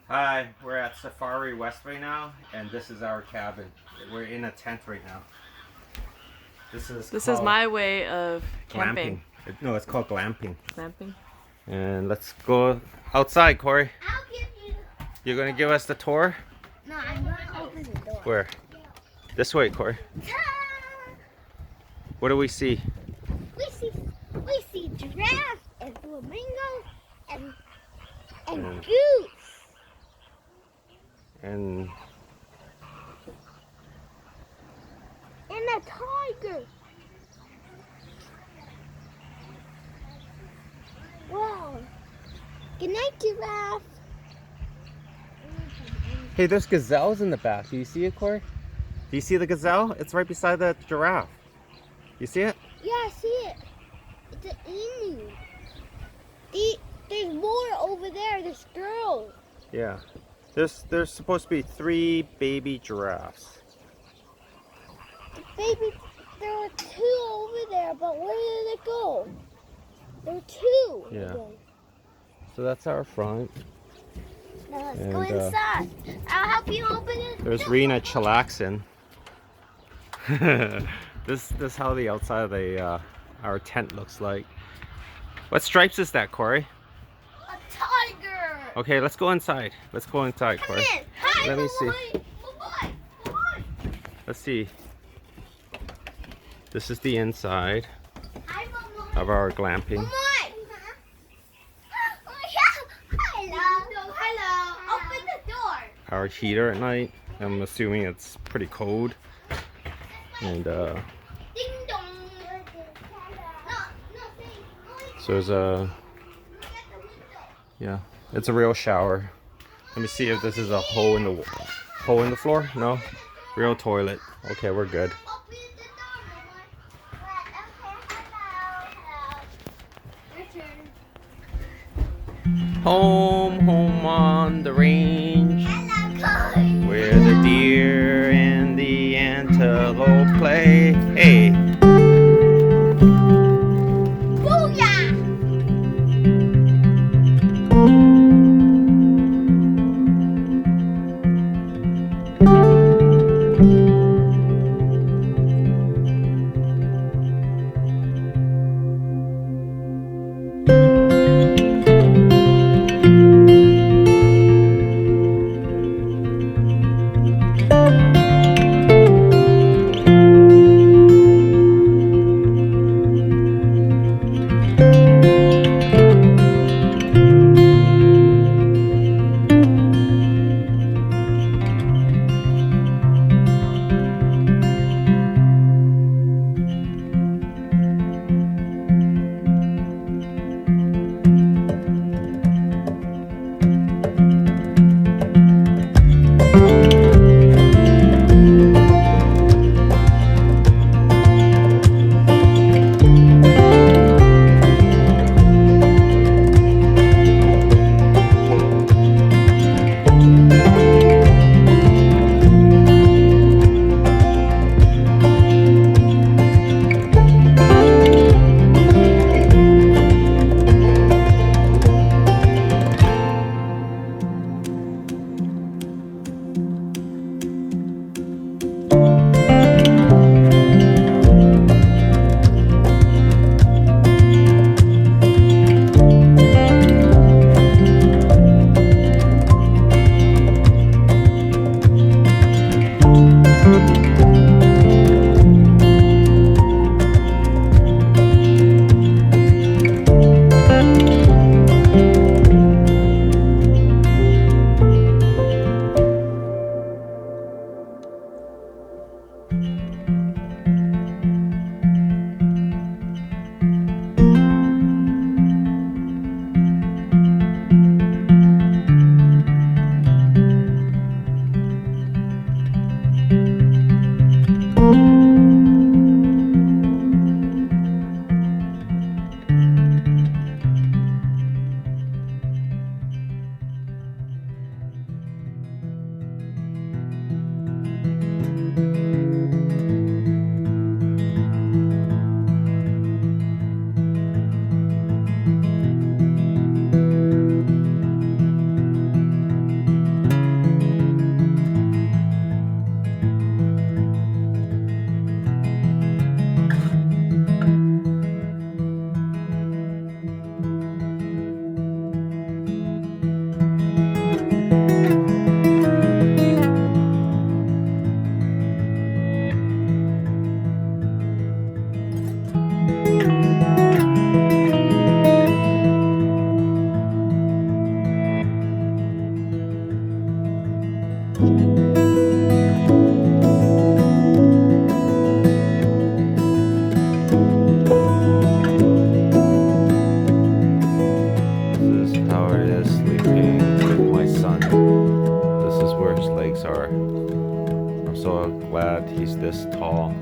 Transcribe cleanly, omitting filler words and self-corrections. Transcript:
Hi, we're at Safari West right now, and this is our cabin. We're in a tent right now. This is my way of camping. glamping. No, it's called glamping. Glamping? And let's go outside, Corey. I'll give you. You're gonna give us the tour? No, I'm gonna open the door. Where? This way, Corey. What do we see? We see giraffes and flamingos and And- goose. And And a tiger. Wow. Good night, giraffe. hey, there's gazelles in the back. Do you see it, Corey? Do you see the gazelle? It's right beside the giraffe. You see it? Yeah, I see it. It's an emu. There's more over there. There's girls. Yeah. There's supposed to be 3 baby giraffes. Baby, there were 2 over there, but where did it go? There were 2. Yeah. Again. So that's our front. Now let's go And, inside. I'll help you open it. There's Rena chillaxing. This is how the outside of the our tent looks like. What stripes is that, Corey? A tiger. Okay, let's go inside. Let's go inside, Come Corey. in. Hi, Let me see. Bye-bye. Let's see. This is the inside Hi, Bye-bye. of our glamping. Bye-bye. Oh, yeah. Hello. Hello. Open the door. Our heater at night. I'm assuming it's pretty cold. And Ding dong. so there's a, yeah, it's a real shower. Let me see if this is a hole in the floor. No, real toilet. Okay, we're good. Home on the range, where the deer and the antelope play. Hey. This is how it is sleeping with my son. This is where his legs are. I'm so glad he's this tall.